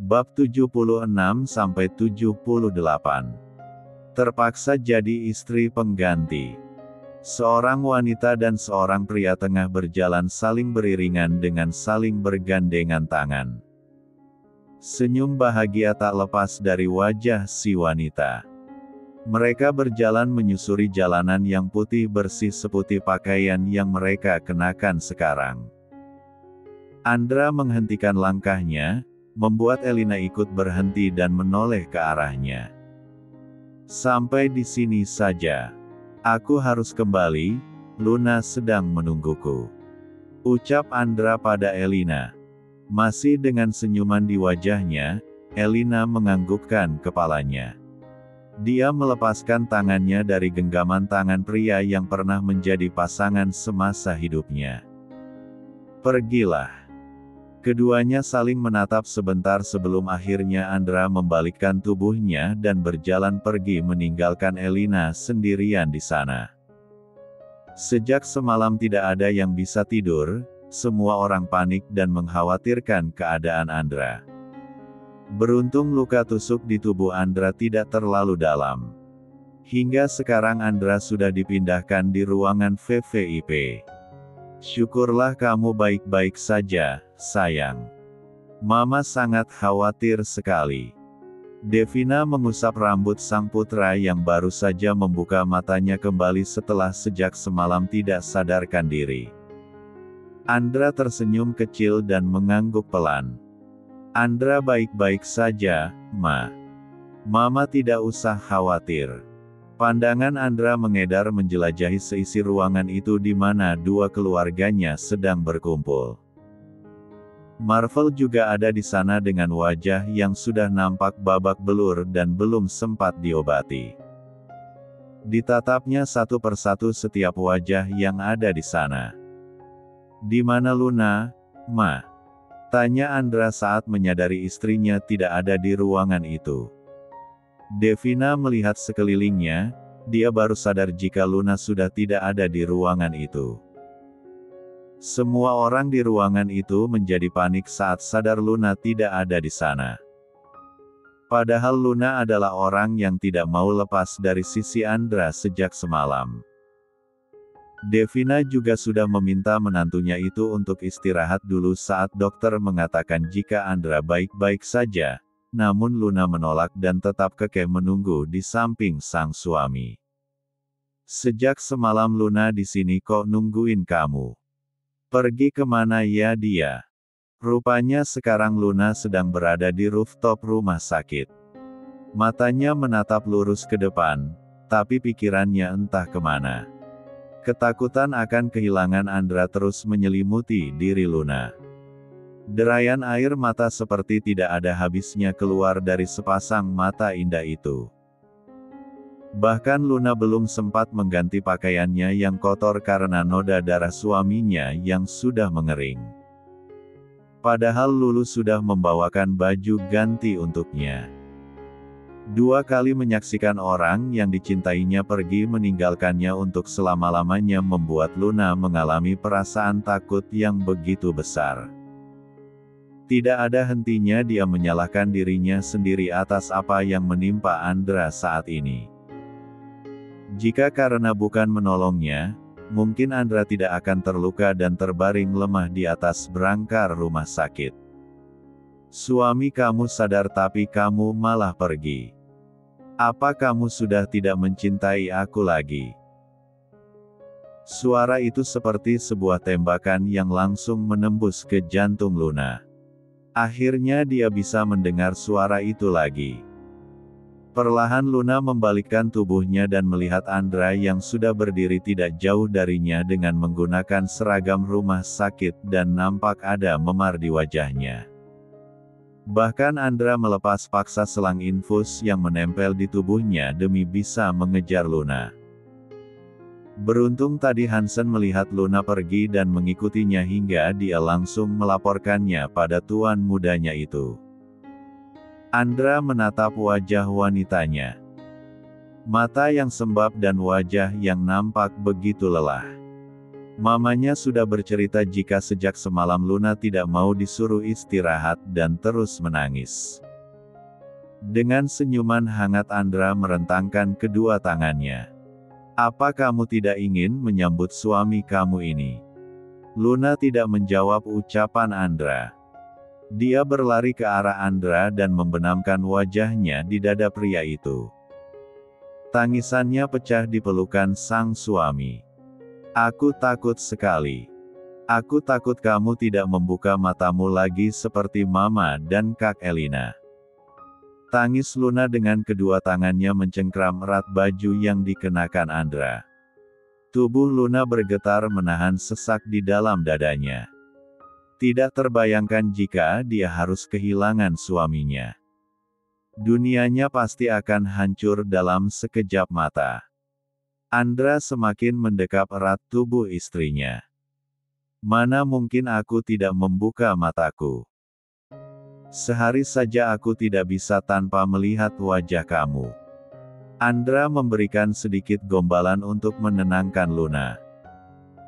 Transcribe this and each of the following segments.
Bab 76-78. Terpaksa jadi istri pengganti. Seorang wanita dan seorang pria tengah berjalan saling beriringan dengan saling bergandengan tangan. Senyum bahagia tak lepas dari wajah si wanita. Mereka berjalan menyusuri jalanan yang putih bersih seputih pakaian yang mereka kenakan sekarang. Andra menghentikan langkahnya, membuat Elina ikut berhenti dan menoleh ke arahnya. Sampai di sini saja. Aku harus kembali, Luna sedang menungguku. Ucap Andra pada Elina. Masih dengan senyuman di wajahnya, Elina menganggukkan kepalanya. Dia melepaskan tangannya dari genggaman tangan pria yang pernah menjadi pasangan semasa hidupnya. Pergilah. Keduanya saling menatap sebentar sebelum akhirnya Andra membalikkan tubuhnya dan berjalan pergi meninggalkan Elina sendirian di sana. Sejak semalam tidak ada yang bisa tidur, semua orang panik dan mengkhawatirkan keadaan Andra. Beruntung luka tusuk di tubuh Andra tidak terlalu dalam. Hingga sekarang Andra sudah dipindahkan di ruangan VVIP. Syukurlah kamu baik-baik saja, sayang. Mama sangat khawatir sekali. Devina mengusap rambut sang putra yang baru saja membuka matanya kembali setelah sejak semalam tidak sadarkan diri. Andra tersenyum kecil dan mengangguk pelan. Andra baik-baik saja, Ma. Mama tidak usah khawatir. Pandangan Andra mengedar menjelajahi seisi ruangan itu di mana dua keluarganya sedang berkumpul. Marvel juga ada di sana dengan wajah yang sudah nampak babak belur dan belum sempat diobati. Ditatapnya satu persatu setiap wajah yang ada di sana. Di mana Luna, Ma? Tanya Andra saat menyadari istrinya tidak ada di ruangan itu. Devina melihat sekelilingnya, dia baru sadar jika Luna sudah tidak ada di ruangan itu. Semua orang di ruangan itu menjadi panik saat sadar Luna tidak ada di sana. Padahal Luna adalah orang yang tidak mau lepas dari sisi Andra sejak semalam. Devina juga sudah meminta menantunya itu untuk istirahat dulu saat dokter mengatakan jika Andra baik-baik saja. Namun Luna menolak dan tetap kekeh menunggu di samping sang suami. Sejak semalam Luna di sini kok nungguin kamu. Pergi kemana ya dia? Rupanya sekarang Luna sedang berada di rooftop rumah sakit. Matanya menatap lurus ke depan, tapi pikirannya entah kemana. Ketakutan akan kehilangan Andra terus menyelimuti diri Luna. Derayan air mata seperti tidak ada habisnya keluar dari sepasang mata indah itu. Bahkan Luna belum sempat mengganti pakaiannya yang kotor karena noda darah suaminya yang sudah mengering. Padahal Lulu sudah membawakan baju ganti untuknya. 2 kali menyaksikan orang yang dicintainya pergi meninggalkannya untuk selama-lamanya membuat Luna mengalami perasaan takut yang begitu besar. Tidak ada hentinya dia menyalahkan dirinya sendiri atas apa yang menimpa Andra saat ini. Jika karena bukan menolongnya, mungkin Andra tidak akan terluka dan terbaring lemah di atas berangkar rumah sakit. Suami kamu sadar tapi kamu malah pergi. Apa kamu sudah tidak mencintai aku lagi? Suara itu seperti sebuah tembakan yang langsung menembus ke jantung Luna. Akhirnya dia bisa mendengar suara itu lagi. Perlahan Luna membalikkan tubuhnya dan melihat Andra yang sudah berdiri tidak jauh darinya dengan menggunakan seragam rumah sakit dan nampak ada memar di wajahnya. Bahkan Andra melepas paksa selang infus yang menempel di tubuhnya demi bisa mengejar Luna. Beruntung tadi Hansen melihat Luna pergi dan mengikutinya hingga dia langsung melaporkannya pada tuan mudanya itu. Andra menatap wajah wanitanya. Mata yang sembab dan wajah yang nampak begitu lelah. Mamanya sudah bercerita jika sejak semalam Luna tidak mau disuruh istirahat dan terus menangis. Dengan senyuman hangat Andra merentangkan kedua tangannya. Apa kamu tidak ingin menyambut suami kamu ini? Luna tidak menjawab ucapan Andra. Dia berlari ke arah Andra dan membenamkan wajahnya di dada pria itu. Tangisannya pecah di pelukan sang suami. Aku takut sekali. Aku takut kamu tidak membuka matamu lagi seperti Mama dan Kak Elina. Tangis Luna dengan kedua tangannya mencengkram erat baju yang dikenakan Andra. Tubuh Luna bergetar menahan sesak di dalam dadanya. Tidak terbayangkan jika dia harus kehilangan suaminya. Dunianya pasti akan hancur dalam sekejap mata. Andra semakin mendekap erat tubuh istrinya. Mana mungkin aku tidak membuka mataku. Sehari saja aku tidak bisa tanpa melihat wajah kamu. Andra memberikan sedikit gombalan untuk menenangkan Luna.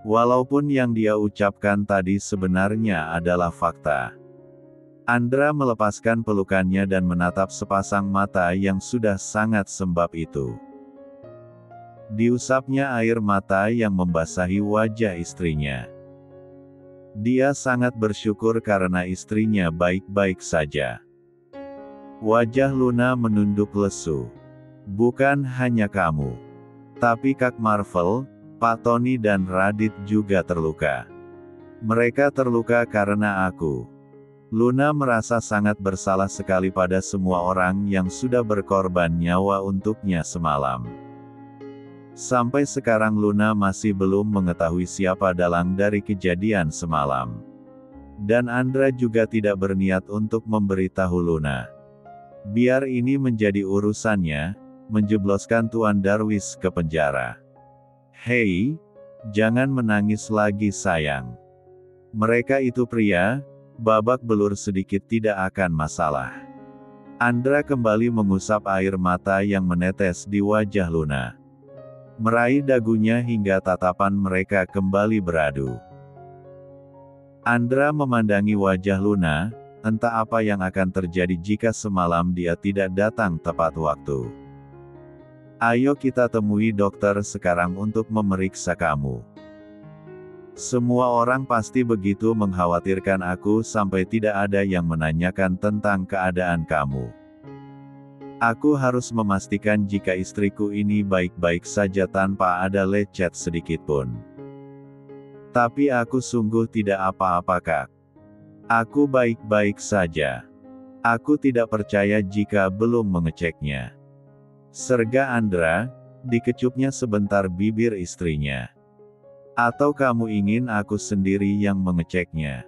Walaupun yang dia ucapkan tadi sebenarnya adalah fakta. Andra melepaskan pelukannya dan menatap sepasang mata yang sudah sangat sembab itu. Diusapnya air mata yang membasahi wajah istrinya. Dia sangat bersyukur karena istrinya baik-baik saja. Wajah Luna menunduk lesu. Bukan hanya kamu. Tapi Kak Marvel, Pak Tony dan Radit juga terluka. Mereka terluka karena aku. Luna merasa sangat bersalah sekali pada semua orang yang sudah berkorban nyawa untuknya semalam. Sampai sekarang Luna masih belum mengetahui siapa dalang dari kejadian semalam. Dan Andra juga tidak berniat untuk memberitahu Luna. Biar ini menjadi urusannya, menjebloskan Tuan Darwis ke penjara. Hei, jangan menangis lagi sayang. Mereka itu pria, babak belur sedikit tidak akan masalah. Andra kembali mengusap air mata yang menetes di wajah Luna. Meraih dagunya hingga tatapan mereka kembali beradu. Andra memandangi wajah Luna, entah apa yang akan terjadi jika semalam dia tidak datang tepat waktu. Ayo kita temui dokter sekarang untuk memeriksa kamu. Semua orang pasti begitu mengkhawatirkan aku sampai tidak ada yang menanyakan tentang keadaan kamu. Aku harus memastikan jika istriku ini baik-baik saja tanpa ada lecet sedikitpun. Tapi aku sungguh tidak apa-apa Kak. Aku baik-baik saja. Aku tidak percaya jika belum mengeceknya. Serga Andra, dikecupnya sebentar bibir istrinya. Atau kamu ingin aku sendiri yang mengeceknya?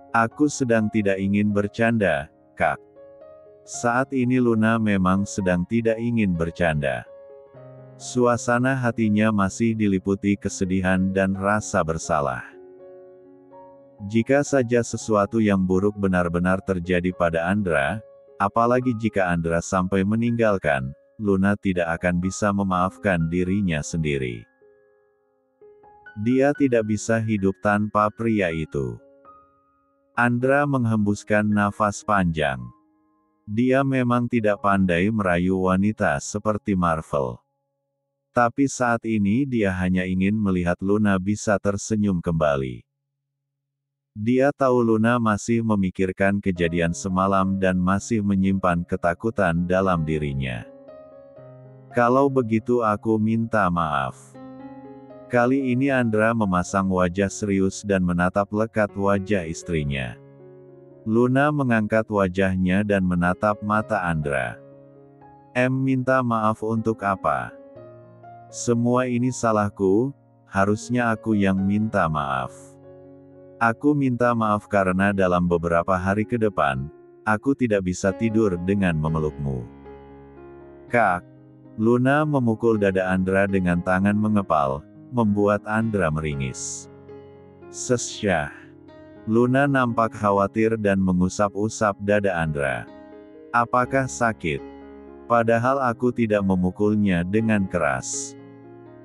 Aku sedang tidak ingin bercanda, Kak. Saat ini Luna memang sedang tidak ingin bercanda. Suasana hatinya masih diliputi kesedihan dan rasa bersalah. Jika saja sesuatu yang buruk benar-benar terjadi pada Andra, apalagi jika Andra sampai meninggalkan, Luna tidak akan bisa memaafkan dirinya sendiri. Dia tidak bisa hidup tanpa pria itu. Andra menghembuskan nafas panjang. Dia memang tidak pandai merayu wanita seperti Marvel. Tapi saat ini dia hanya ingin melihat Luna bisa tersenyum kembali. Dia tahu Luna masih memikirkan kejadian semalam dan masih menyimpan ketakutan dalam dirinya. Kalau begitu aku minta maaf. Kali ini Andra memasang wajah serius dan menatap lekat wajah istrinya. Luna mengangkat wajahnya dan menatap mata Andra. Minta maaf untuk apa? Semua ini salahku, harusnya aku yang minta maaf. Aku minta maaf karena dalam beberapa hari ke depan, aku tidak bisa tidur dengan memelukmu. Kak, Luna memukul dada Andra dengan tangan mengepal, membuat Andra meringis. Sesyah. Luna nampak khawatir dan mengusap-usap dada Andra. Apakah sakit? Padahal aku tidak memukulnya dengan keras.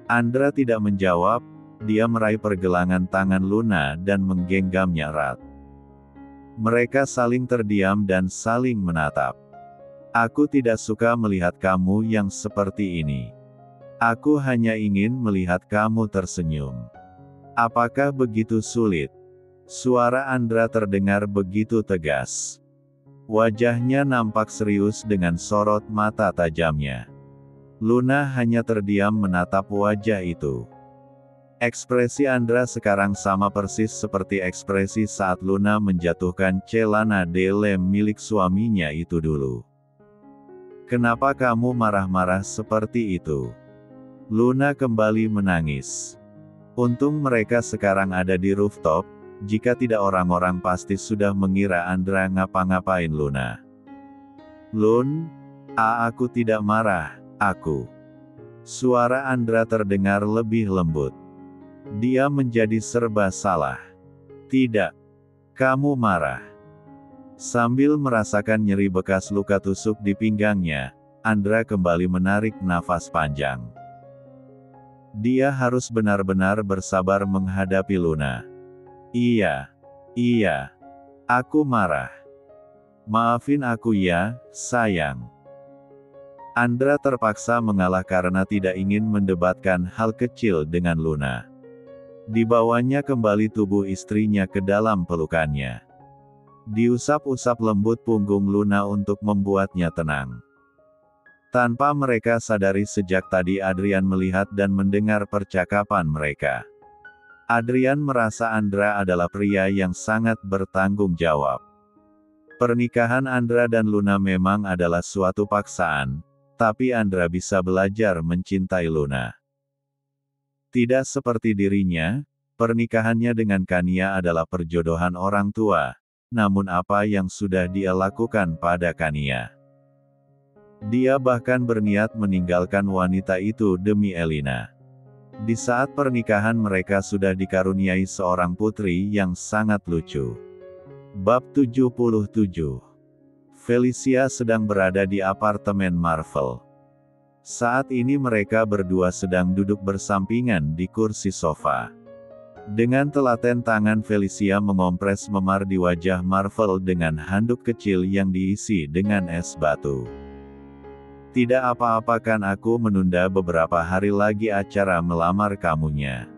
Andra tidak menjawab, dia meraih pergelangan tangan Luna dan menggenggamnya erat. Mereka saling terdiam dan saling menatap. Aku tidak suka melihat kamu yang seperti ini. Aku hanya ingin melihat kamu tersenyum. Apakah begitu sulit? Suara Andra terdengar begitu tegas. Wajahnya nampak serius dengan sorot mata tajamnya. Luna hanya terdiam menatap wajah itu. Ekspresi Andra sekarang sama persis seperti ekspresi saat Luna menjatuhkan celana dalam milik suaminya itu dulu. Kenapa kamu marah-marah seperti itu? Luna kembali menangis. Untung mereka sekarang ada di rooftop, jika tidak orang-orang pasti sudah mengira Andra ngapa-ngapain Luna. Lun, aku tidak marah, aku. Suara Andra terdengar lebih lembut. Dia menjadi serba salah. Tidak. Kamu marah. Sambil merasakan nyeri bekas luka tusuk di pinggangnya, Andra kembali menarik nafas panjang. Dia harus benar-benar bersabar menghadapi Luna. Iya. Aku marah. Maafin aku ya, sayang. Andra terpaksa mengalah karena tidak ingin mendebatkan hal kecil dengan Luna. Dibawanya kembali tubuh istrinya ke dalam pelukannya. Diusap-usap lembut punggung Luna untuk membuatnya tenang. Tanpa mereka sadari sejak tadi Adrian melihat dan mendengar percakapan mereka. Adrian merasa Andra adalah pria yang sangat bertanggung jawab. Pernikahan Andra dan Luna memang adalah suatu paksaan, tapi Andra bisa belajar mencintai Luna. Tidak seperti dirinya, pernikahannya dengan Kania adalah perjodohan orang tua, namun apa yang sudah dia lakukan pada Kania? Dia bahkan berniat meninggalkan wanita itu demi Elina. Di saat pernikahan mereka sudah dikaruniai seorang putri yang sangat lucu. Bab 77. Felicia sedang berada di apartemen Marvel. Saat ini mereka berdua sedang duduk bersampingan di kursi sofa. Dengan telaten tangan Felicia mengompres memar di wajah Marvel dengan handuk kecil yang diisi dengan es batu. Tidak apa-apa kan aku menunda beberapa hari lagi acara melamar kamunya?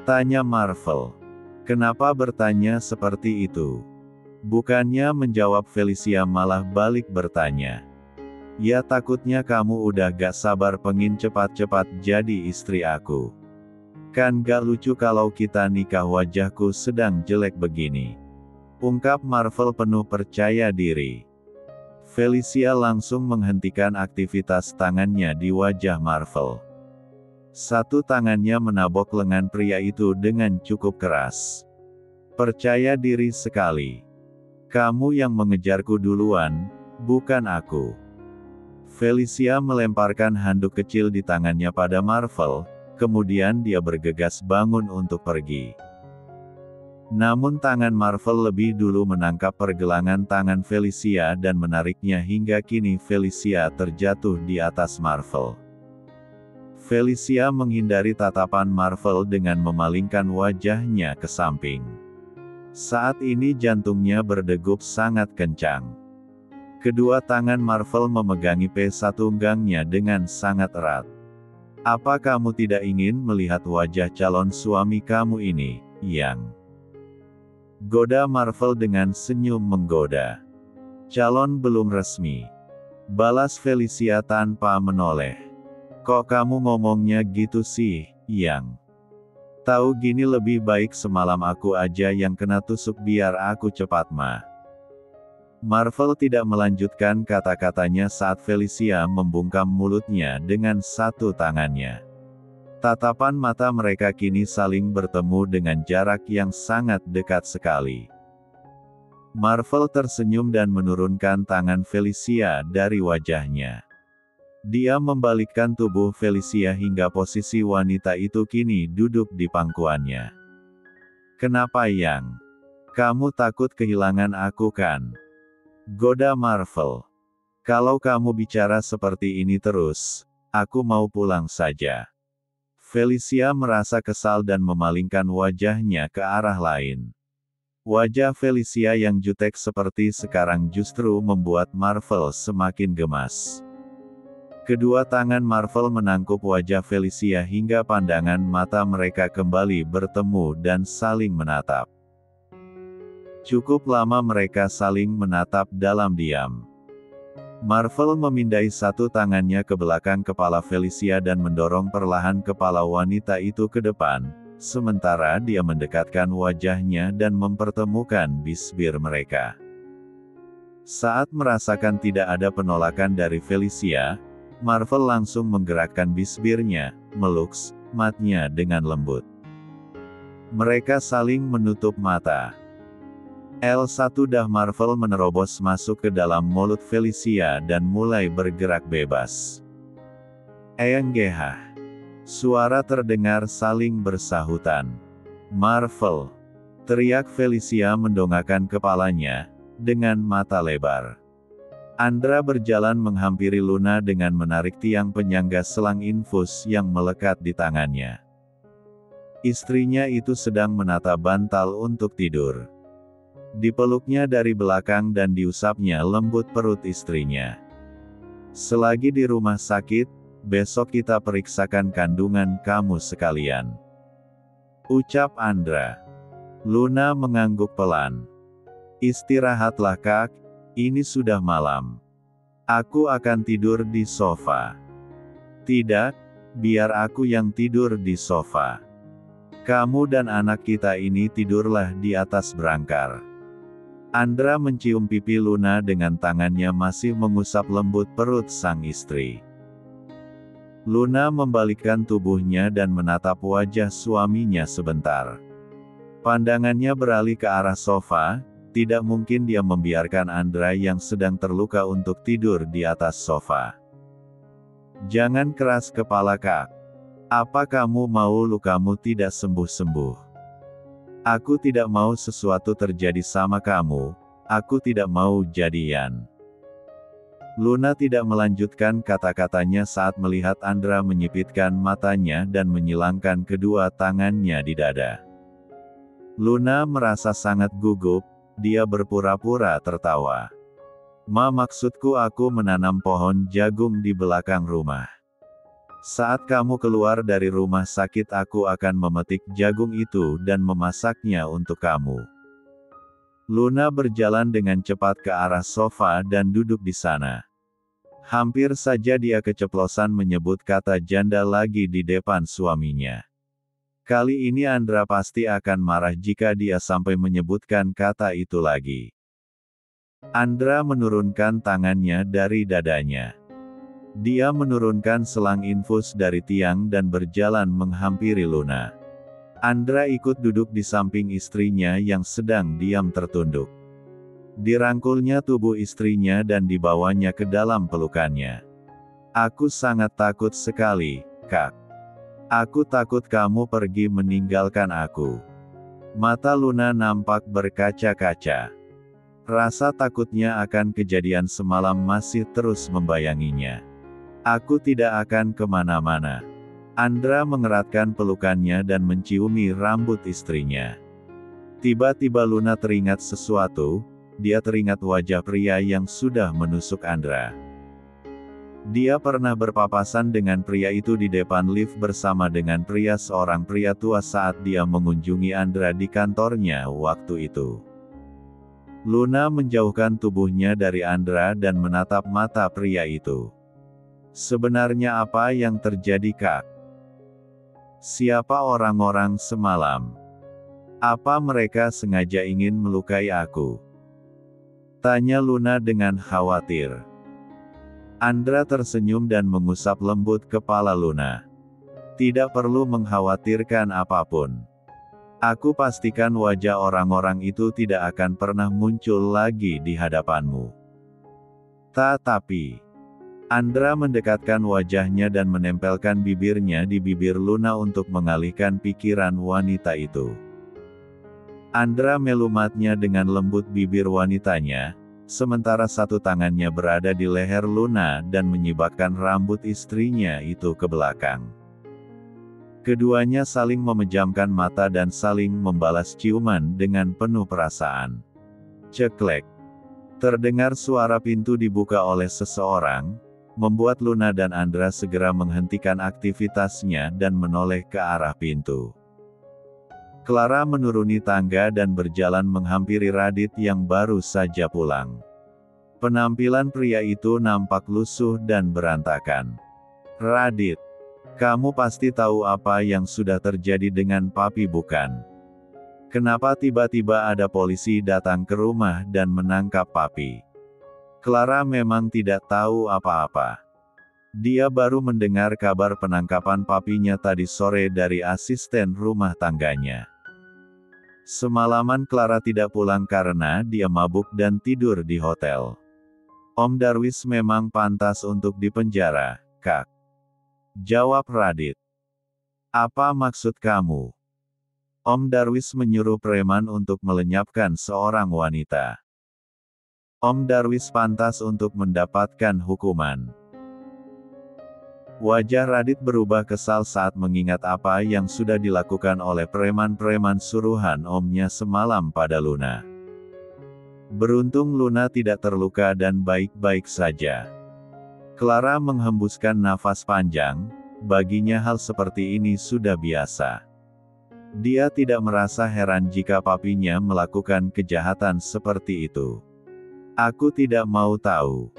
Tanya Marvel. Kenapa bertanya seperti itu? Bukannya menjawab Felicia malah balik bertanya. Ya takutnya kamu udah gak sabar pengen cepat-cepat jadi istri aku. Kan gak lucu kalau kita nikah wajahku sedang jelek begini. Ungkap Marvel penuh percaya diri. Felicia langsung menghentikan aktivitas tangannya di wajah Marvel. Satu tangannya menabok lengan pria itu dengan cukup keras. Percaya diri sekali. Kamu yang mengejarku duluan, bukan aku. Felicia melemparkan handuk kecil di tangannya pada Marvel, kemudian dia bergegas bangun untuk pergi. Namun tangan Marvel lebih dulu menangkap pergelangan tangan Felicia dan menariknya hingga kini Felicia terjatuh di atas Marvel. Felicia menghindari tatapan Marvel dengan memalingkan wajahnya ke samping. Saat ini jantungnya berdegup sangat kencang. Kedua tangan Marvel memegangi pesa tunggangnya dengan sangat erat. Apa kamu tidak ingin melihat wajah calon suami kamu ini, Yang? Goda Marvel dengan senyum menggoda. Calon belum resmi. Balas Felicia tanpa menoleh. Kok kamu ngomongnya gitu sih, Yang? Tahu gini lebih baik semalam aku aja yang kena tusuk biar aku cepat mah. Marvel tidak melanjutkan kata-katanya saat Felicia membungkam mulutnya dengan satu tangannya. Tatapan mata mereka kini saling bertemu dengan jarak yang sangat dekat sekali. Marvel tersenyum dan menurunkan tangan Felicia dari wajahnya. Dia membalikkan tubuh Felicia hingga posisi wanita itu kini duduk di pangkuannya. Kenapa Yang? Kamu takut kehilangan aku kan? Goda Marvel. Kalau kamu bicara seperti ini terus, aku mau pulang saja. Felicia merasa kesal dan memalingkan wajahnya ke arah lain. Wajah Felicia yang jutek seperti sekarang justru membuat Marvel semakin gemas. Kedua tangan Marvel menangkup wajah Felicia hingga pandangan mata mereka kembali bertemu dan saling menatap. Cukup lama mereka saling menatap dalam diam. Marvel memindai satu tangannya ke belakang kepala Felicia dan mendorong perlahan kepala wanita itu ke depan, sementara dia mendekatkan wajahnya dan mempertemukan bibir mereka. Saat merasakan tidak ada penolakan dari Felicia, Marvel langsung menggerakkan bibirnya, meluk matanya dengan lembut. Mereka saling menutup mata. L1 dah Marvel menerobos masuk ke dalam mulut Felicia dan mulai bergerak bebas. Enggeh. Suara terdengar saling bersahutan. Marvel, teriak Felicia mendongakkan kepalanya, dengan mata lebar. Andra berjalan menghampiri Luna dengan menarik tiang penyangga selang infus yang melekat di tangannya. Istrinya itu sedang menata bantal untuk tidur. Dipeluknya dari belakang dan diusapnya lembut perut istrinya. Selagi di rumah sakit, besok kita periksakan kandungan kamu sekalian. Ucap Andra. Luna mengangguk pelan. Istirahatlah Kak, ini sudah malam. Aku akan tidur di sofa. Tidak, biar aku yang tidur di sofa. Kamu dan anak kita ini tidurlah di atas berangkar. Andra mencium pipi Luna dengan tangannya masih mengusap lembut perut sang istri. Luna membalikkan tubuhnya dan menatap wajah suaminya sebentar. Pandangannya beralih ke arah sofa, tidak mungkin dia membiarkan Andra yang sedang terluka untuk tidur di atas sofa. Jangan keras kepala Kak. Apa kamu mau lukamu tidak sembuh-sembuh? Aku tidak mau sesuatu terjadi sama kamu, aku tidak mau jadian. Luna tidak melanjutkan kata-katanya saat melihat Andra menyipitkan matanya dan menyilangkan kedua tangannya di dada. Luna merasa sangat gugup, dia berpura-pura tertawa. Maksudku aku menanam pohon jagung di belakang rumah. Saat kamu keluar dari rumah sakit aku akan memetik jagung itu dan memasaknya untuk kamu. Luna berjalan dengan cepat ke arah sofa dan duduk di sana. Hampir saja dia keceplosan menyebut kata janda lagi di depan suaminya. Kali ini Andra pasti akan marah jika dia sampai menyebutkan kata itu lagi. Andra menurunkan tangannya dari dadanya. Dia menurunkan selang infus dari tiang dan berjalan menghampiri Luna. Andra ikut duduk di samping istrinya yang sedang diam tertunduk. Dirangkulnya tubuh istrinya dan dibawanya ke dalam pelukannya. Aku sangat takut sekali, Kak. Aku takut kamu pergi meninggalkan aku. Mata Luna nampak berkaca-kaca. Rasa takutnya akan kejadian semalam masih terus membayanginya. Aku tidak akan kemana-mana. Andra mengeratkan pelukannya dan menciumi rambut istrinya. Tiba-tiba Luna teringat sesuatu, dia teringat wajah pria yang sudah menusuk Andra. Dia pernah berpapasan dengan pria itu di depan lift bersama dengan seorang pria tua saat dia mengunjungi Andra di kantornya waktu itu. Luna menjauhkan tubuhnya dari Andra dan menatap mata pria itu. Sebenarnya apa yang terjadi Kak? Siapa orang-orang semalam? Apa mereka sengaja ingin melukai aku? Tanya Luna dengan khawatir. Andra tersenyum dan mengusap lembut kepala Luna. Tidak perlu mengkhawatirkan apapun. Aku pastikan wajah orang-orang itu tidak akan pernah muncul lagi di hadapanmu. Tetapi, Andra mendekatkan wajahnya dan menempelkan bibirnya di bibir Luna untuk mengalihkan pikiran wanita itu. Andra melumatnya dengan lembut bibir wanitanya, sementara satu tangannya berada di leher Luna dan menyibakkan rambut istrinya itu ke belakang. Keduanya saling memejamkan mata dan saling membalas ciuman dengan penuh perasaan. Ceklek. Terdengar suara pintu dibuka oleh seseorang, membuat Luna dan Andra segera menghentikan aktivitasnya dan menoleh ke arah pintu. Clara menuruni tangga dan berjalan menghampiri Radit yang baru saja pulang. Penampilan pria itu nampak lusuh dan berantakan. "Radit, kamu pasti tahu apa yang sudah terjadi dengan papi bukan? Kenapa tiba-tiba ada polisi datang ke rumah dan menangkap papi?" Clara memang tidak tahu apa-apa. Dia baru mendengar kabar penangkapan papinya tadi sore dari asisten rumah tangganya. Semalaman Clara tidak pulang karena dia mabuk dan tidur di hotel. "Om Darwis memang pantas untuk dipenjara, Kak," jawab Radit. "Apa maksud kamu?" Om Darwis menyuruh preman untuk melenyapkan seorang wanita. Om Darwis pantas untuk mendapatkan hukuman. Wajah Radit berubah kesal saat mengingat apa yang sudah dilakukan oleh preman-preman suruhan omnya semalam pada Luna. Beruntung Luna tidak terluka dan baik-baik saja. Clara menghembuskan nafas panjang, baginya hal seperti ini sudah biasa. Dia tidak merasa heran jika papinya melakukan kejahatan seperti itu. "Aku tidak mau tahu.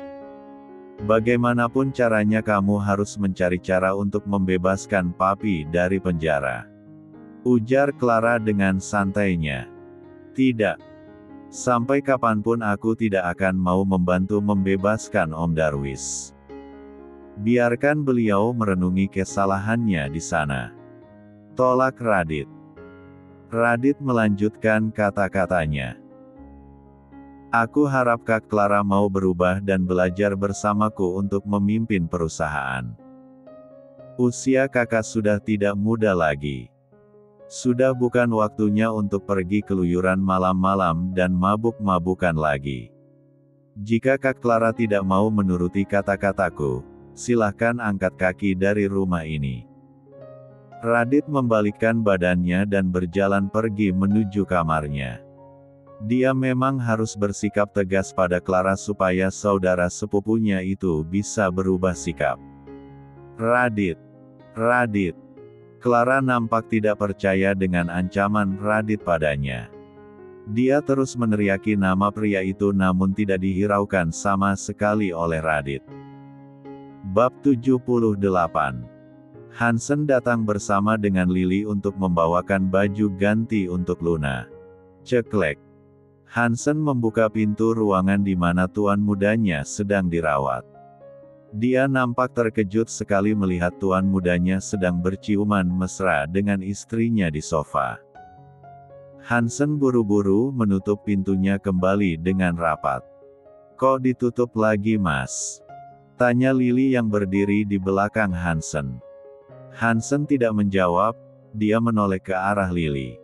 Bagaimanapun caranya kamu harus mencari cara untuk membebaskan papi dari penjara," ujar Clara dengan santainya. "Tidak. Sampai kapanpun aku tidak akan mau membantu membebaskan Om Darwis. Biarkan beliau merenungi kesalahannya di sana," tolak Radit. Radit melanjutkan kata-katanya. "Aku harap Kak Clara mau berubah dan belajar bersamaku untuk memimpin perusahaan. Usia kakak sudah tidak muda lagi. Sudah bukan waktunya untuk pergi keluyuran malam-malam dan mabuk-mabukan lagi. Jika Kak Clara tidak mau menuruti kata-kataku, silahkan angkat kaki dari rumah ini." Radit membalikkan badannya dan berjalan pergi menuju kamarnya. Dia memang harus bersikap tegas pada Clara supaya saudara sepupunya itu bisa berubah sikap. "Radit, Radit." Clara nampak tidak percaya dengan ancaman Radit padanya. Dia terus meneriaki nama pria itu namun tidak dihiraukan sama sekali oleh Radit. Bab 78. Hansen datang bersama dengan Lily untuk membawakan baju ganti untuk Luna. Ceklek. Hansen membuka pintu ruangan di mana tuan mudanya sedang dirawat. Dia nampak terkejut sekali melihat tuan mudanya sedang berciuman mesra dengan istrinya di sofa. Hansen buru-buru menutup pintunya kembali dengan rapat. "Kok ditutup lagi, Mas?" tanya Lily yang berdiri di belakang Hansen. Hansen tidak menjawab, dia menoleh ke arah Lily.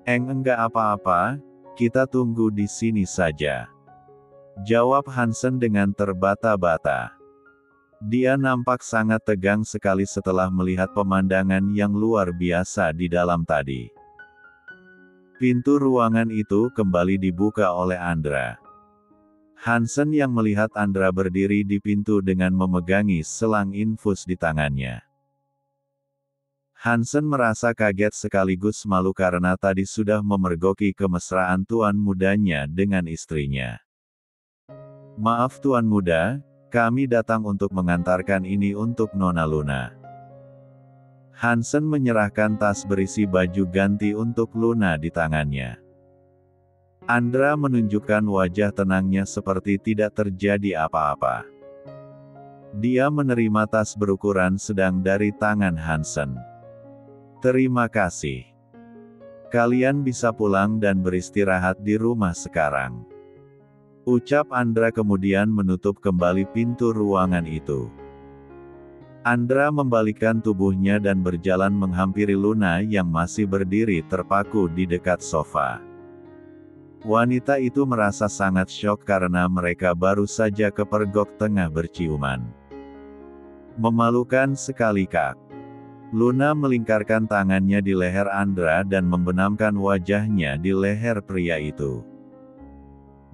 Enggak apa-apa, kita tunggu di sini saja," jawab Hansen dengan terbata-bata. Dia nampak sangat tegang sekali setelah melihat pemandangan yang luar biasa di dalam tadi. Pintu ruangan itu kembali dibuka oleh Andra. Hansen yang melihat Andra berdiri di pintu dengan memegangi selang infus di tangannya. Hansen merasa kaget sekaligus malu karena tadi sudah memergoki kemesraan tuan mudanya dengan istrinya. "Maaf tuan muda, kami datang untuk mengantarkan ini untuk Nona Luna." Hansen menyerahkan tas berisi baju ganti untuk Luna di tangannya. Andra menunjukkan wajah tenangnya seperti tidak terjadi apa-apa. Dia menerima tas berukuran sedang dari tangan Hansen. "Terima kasih. Kalian bisa pulang dan beristirahat di rumah sekarang," ucap Andra kemudian menutup kembali pintu ruangan itu. Andra membalikkan tubuhnya dan berjalan menghampiri Luna yang masih berdiri terpaku di dekat sofa. Wanita itu merasa sangat syok karena mereka baru saja kepergok tengah berciuman. Memalukan sekali, Kak. Luna melingkarkan tangannya di leher Andra dan membenamkan wajahnya di leher pria itu.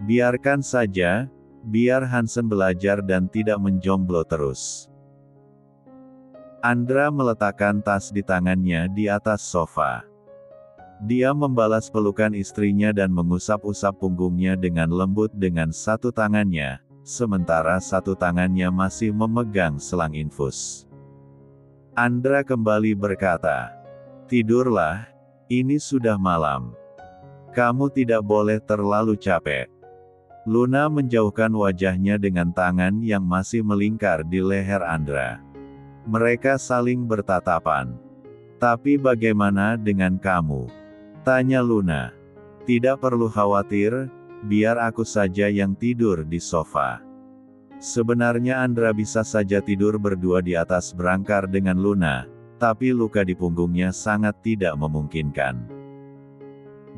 Biarkan saja, biar Hansen belajar dan tidak menjomblo terus. Andra meletakkan tas di tangannya di atas sofa. Dia membalas pelukan istrinya dan mengusap-usap punggungnya dengan lembut dengan satu tangannya, sementara satu tangannya masih memegang selang infus. Andra kembali berkata, "Tidurlah, ini sudah malam. Kamu tidak boleh terlalu capek." Luna menjauhkan wajahnya dengan tangan yang masih melingkar di leher Andra. Mereka saling bertatapan. "Tapi bagaimana dengan kamu?" tanya Luna. "Tidak perlu khawatir, biar aku saja yang tidur di sofa." Sebenarnya Andra bisa saja tidur berdua di atas berangkar dengan Luna, tapi luka di punggungnya sangat tidak memungkinkan.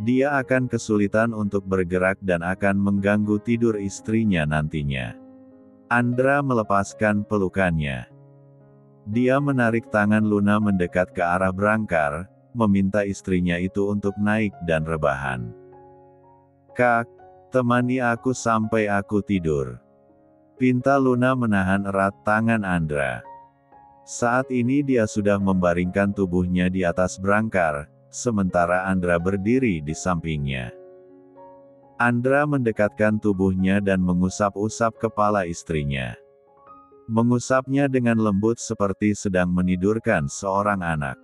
Dia akan kesulitan untuk bergerak dan akan mengganggu tidur istrinya nantinya. Andra melepaskan pelukannya. Dia menarik tangan Luna mendekat ke arah berangkar, meminta istrinya itu untuk naik dan rebahan. "Kak, temani aku sampai aku tidur," pinta Luna menahan erat tangan Andra. Saat ini dia sudah membaringkan tubuhnya di atas berangkar, sementara Andra berdiri di sampingnya. Andra mendekatkan tubuhnya dan mengusap-usap kepala istrinya. Mengusapnya dengan lembut seperti sedang menidurkan seorang anak.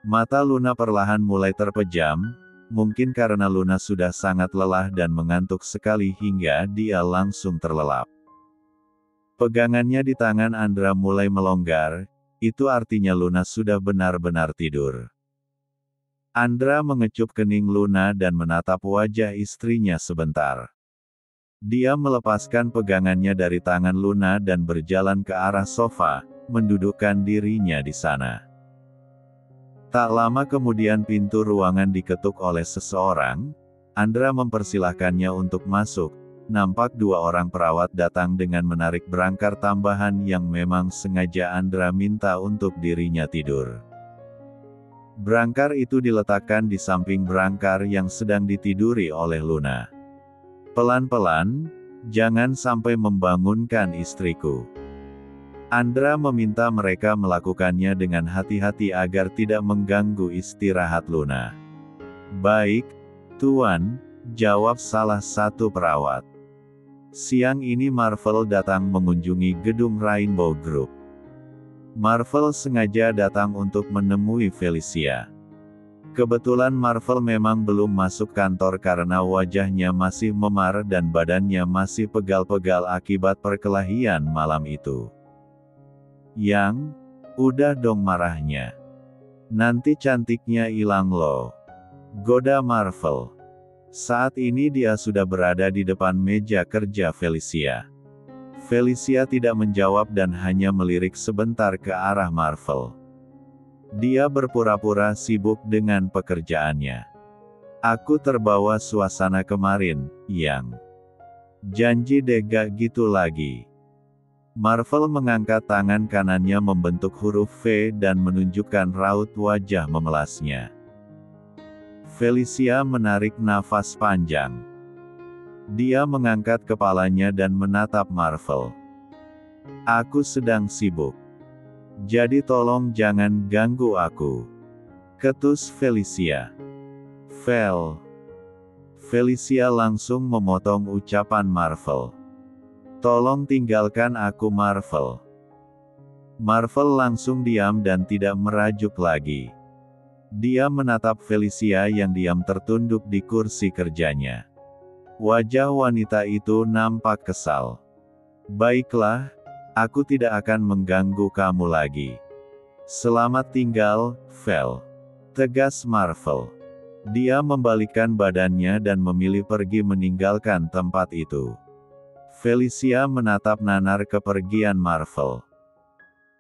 Mata Luna perlahan mulai terpejam, mungkin karena Luna sudah sangat lelah dan mengantuk sekali hingga dia langsung terlelap. Pegangannya di tangan Andra mulai melonggar, itu artinya Luna sudah benar-benar tidur. Andra mengecup kening Luna dan menatap wajah istrinya sebentar. Dia melepaskan pegangannya dari tangan Luna dan berjalan ke arah sofa, mendudukkan dirinya di sana. Tak lama kemudian pintu ruangan diketuk oleh seseorang. Andra mempersilahkannya untuk masuk. Nampak dua orang perawat datang dengan menarik berangkar tambahan yang memang sengaja Andra minta untuk dirinya tidur. Berangkar itu diletakkan di samping berangkar yang sedang ditiduri oleh Luna. "Pelan-pelan, jangan sampai membangunkan istriku." Andra meminta mereka melakukannya dengan hati-hati agar tidak mengganggu istirahat Luna. "Baik, Tuan," jawab salah satu perawat. Siang ini Marvel datang mengunjungi gedung Rainbow Group. Marvel sengaja datang untuk menemui Felicia. Kebetulan Marvel memang belum masuk kantor karena wajahnya masih memar dan badannya masih pegal-pegal akibat perkelahian malam itu. "Yang, udah dong marahnya. Nanti cantiknya hilang loh," goda Marvel. Saat ini dia sudah berada di depan meja kerja Felicia. Felicia tidak menjawab dan hanya melirik sebentar ke arah Marvel. Dia berpura-pura sibuk dengan pekerjaannya. "Aku terbawa suasana kemarin, Yang. Janji deh gak gitu lagi." Marvel mengangkat tangan kanannya membentuk huruf V dan menunjukkan raut wajah memelasnya. Felicia menarik nafas panjang. Dia mengangkat kepalanya dan menatap Marvel. "Aku sedang sibuk. Jadi tolong jangan ganggu aku," ketus Felicia. Felicia langsung memotong ucapan Marvel. "Tolong tinggalkan aku, Marvel." Marvel langsung diam dan tidak merajuk lagi. Dia menatap Felicia yang diam tertunduk di kursi kerjanya. Wajah wanita itu nampak kesal. "Baiklah, aku tidak akan mengganggu kamu lagi. Selamat tinggal, Vel," tegas Marvel. Dia membalikkan badannya dan memilih pergi meninggalkan tempat itu. Felicia menatap nanar kepergian Marvel.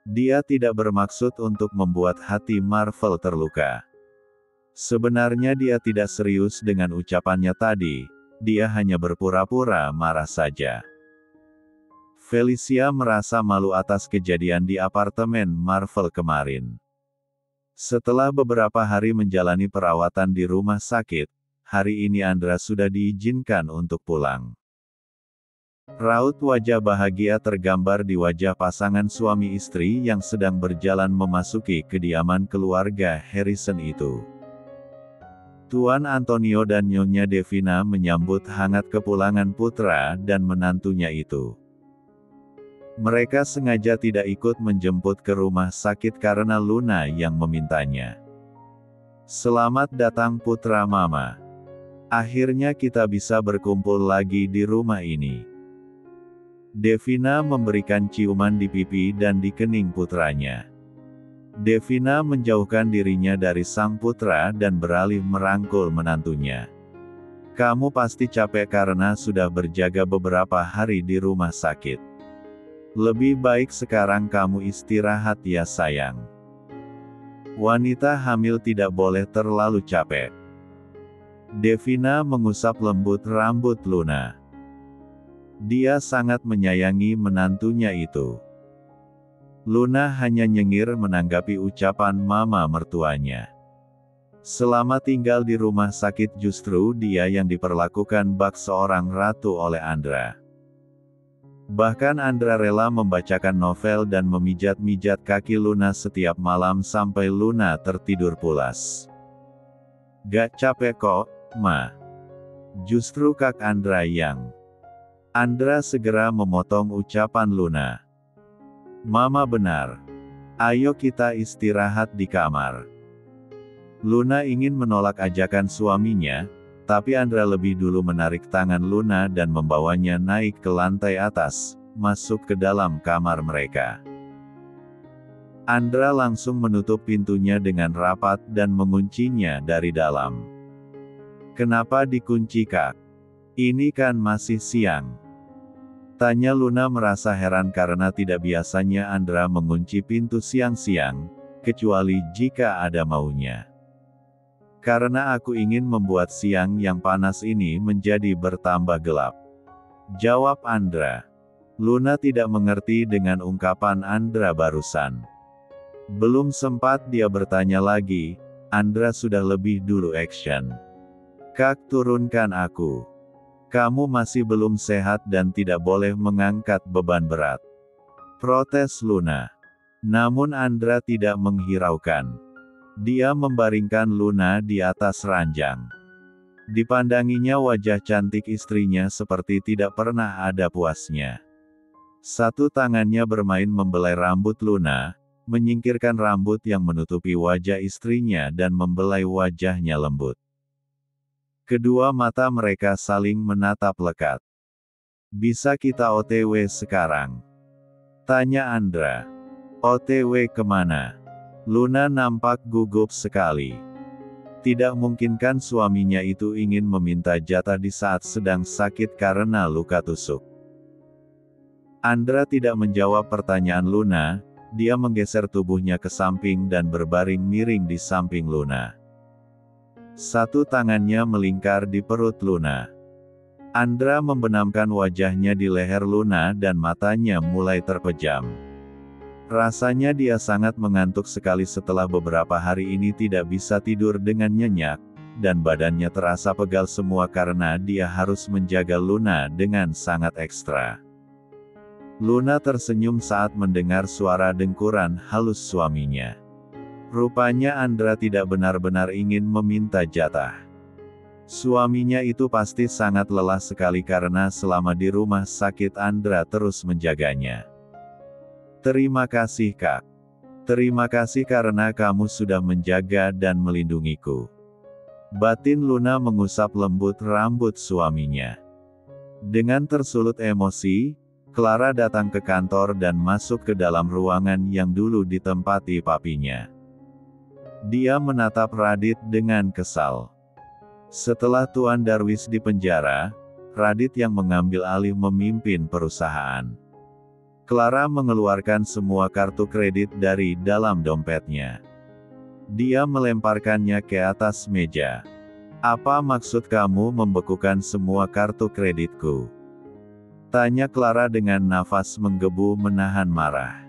Dia tidak bermaksud untuk membuat hati Marvel terluka. Sebenarnya dia tidak serius dengan ucapannya tadi, dia hanya berpura-pura marah saja. Felicia merasa malu atas kejadian di apartemen Marvel kemarin. Setelah beberapa hari menjalani perawatan di rumah sakit, hari ini Andra sudah diizinkan untuk pulang. Raut wajah bahagia tergambar di wajah pasangan suami istri yang sedang berjalan memasuki kediaman keluarga Harrison itu. Tuan Antonio dan Nyonya Devina menyambut hangat kepulangan putra dan menantunya itu. Mereka sengaja tidak ikut menjemput ke rumah sakit karena Luna yang memintanya. Selamat datang putra mama. Akhirnya kita bisa berkumpul lagi di rumah ini. Devina memberikan ciuman di pipi dan di kening putranya. Devina menjauhkan dirinya dari sang putra dan beralih merangkul menantunya. Kamu pasti capek karena sudah berjaga beberapa hari di rumah sakit. Lebih baik sekarang kamu istirahat ya sayang. Wanita hamil tidak boleh terlalu capek. Devina mengusap lembut rambut Luna. Dia sangat menyayangi menantunya itu. Luna hanya nyengir menanggapi ucapan mama mertuanya. Selama tinggal di rumah sakit justru dia yang diperlakukan bak seorang ratu oleh Andra. Bahkan Andra rela membacakan novel dan memijat-mijat kaki Luna setiap malam sampai Luna tertidur pulas. Gak capek kok, Ma. Justru Kak Andra yang... Andra segera memotong ucapan Luna. Mama benar. Ayo kita istirahat di kamar. Luna ingin menolak ajakan suaminya, tapi Andra lebih dulu menarik tangan Luna dan membawanya naik ke lantai atas, masuk ke dalam kamar mereka. Andra langsung menutup pintunya dengan rapat dan menguncinya dari dalam. Kenapa dikunci Kak? Ini kan masih siang. Tanya Luna merasa heran karena tidak biasanya Andra mengunci pintu siang-siang, kecuali jika ada maunya. Karena aku ingin membuat siang yang panas ini menjadi bertambah gelap. Jawab Andra. Luna tidak mengerti dengan ungkapan Andra barusan. Belum sempat dia bertanya lagi, Andra sudah lebih dulu action. Kak turunkan aku. Kamu masih belum sehat dan tidak boleh mengangkat beban berat. Protes Luna. Namun Andra tidak menghiraukan. Dia membaringkan Luna di atas ranjang. Dipandanginya wajah cantik istrinya seperti tidak pernah ada puasnya. Satu tangannya bermain membelai rambut Luna, menyingkirkan rambut yang menutupi wajah istrinya dan membelai wajahnya lembut. Kedua mata mereka saling menatap lekat. Bisa kita OTW sekarang? Tanya Andra. OTW kemana? Luna nampak gugup sekali. Tidak mungkin kan suaminya itu ingin meminta jatah di saat sedang sakit karena luka tusuk. Andra tidak menjawab pertanyaan Luna, dia menggeser tubuhnya ke samping dan berbaring miring di samping Luna. Satu tangannya melingkar di perut Luna. Andra membenamkan wajahnya di leher Luna dan matanya mulai terpejam. Rasanya dia sangat mengantuk sekali setelah beberapa hari ini tidak bisa tidur dengan nyenyak, dan badannya terasa pegal semua karena dia harus menjaga Luna dengan sangat ekstra. Luna tersenyum saat mendengar suara dengkuran halus suaminya. Rupanya Andra tidak benar-benar ingin meminta jatah. Suaminya itu pasti sangat lelah sekali karena selama di rumah sakit Andra terus menjaganya. Terima kasih Kak. Terima kasih karena kamu sudah menjaga dan melindungiku. Batin Luna mengusap lembut rambut suaminya. Dengan tersulut emosi, Clara datang ke kantor dan masuk ke dalam ruangan yang dulu ditempati papinya. Dia menatap Radit dengan kesal. Setelah Tuan Darwis dipenjara, Radit yang mengambil alih memimpin perusahaan. Clara mengeluarkan semua kartu kredit dari dalam dompetnya. Dia melemparkannya ke atas meja. Apa maksud kamu membekukan semua kartu kreditku? Tanya Clara dengan nafas menggebu menahan marah.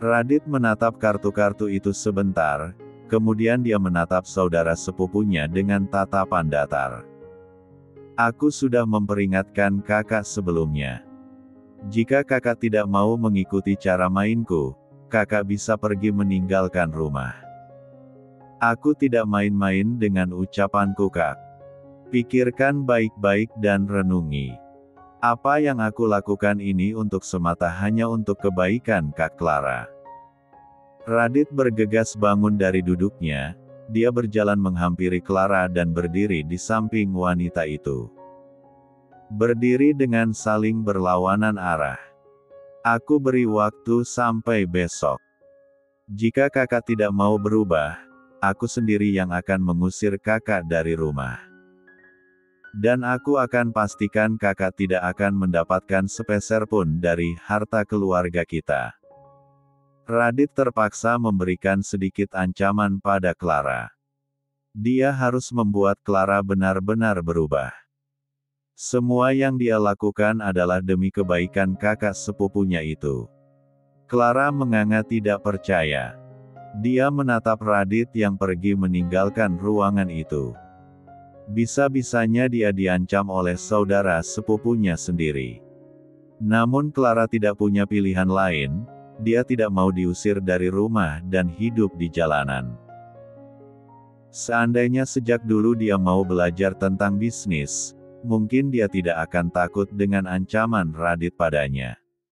Radit menatap kartu-kartu itu sebentar, kemudian dia menatap saudara sepupunya dengan tatapan datar. Aku sudah memperingatkan kakak sebelumnya. Jika kakak tidak mau mengikuti cara mainku, kakak bisa pergi meninggalkan rumah. Aku tidak main-main dengan ucapanku, Kak. Pikirkan baik-baik dan renungi. Apa yang aku lakukan ini untuk semata hanya untuk kebaikan Kak Clara. Radit bergegas bangun dari duduknya, dia berjalan menghampiri Clara dan berdiri di samping wanita itu. Berdiri dengan saling berlawanan arah. Aku beri waktu sampai besok. Jika kakak tidak mau berubah, aku sendiri yang akan mengusir kakak dari rumah. Dan aku akan pastikan kakak tidak akan mendapatkan sepeser pun dari harta keluarga kita. Radit terpaksa memberikan sedikit ancaman pada Clara. Dia harus membuat Clara benar-benar berubah. Semua yang dia lakukan adalah demi kebaikan kakak sepupunya itu. Clara menganga tidak percaya. Dia menatap Radit yang pergi meninggalkan ruangan itu. Bisa-bisanya dia diancam oleh saudara sepupunya sendiri. Namun Clara tidak punya pilihan lain, dia tidak mau diusir dari rumah dan hidup di jalanan. Seandainya sejak dulu dia mau belajar tentang bisnis, mungkin dia tidak akan takut dengan ancaman Radit padanya.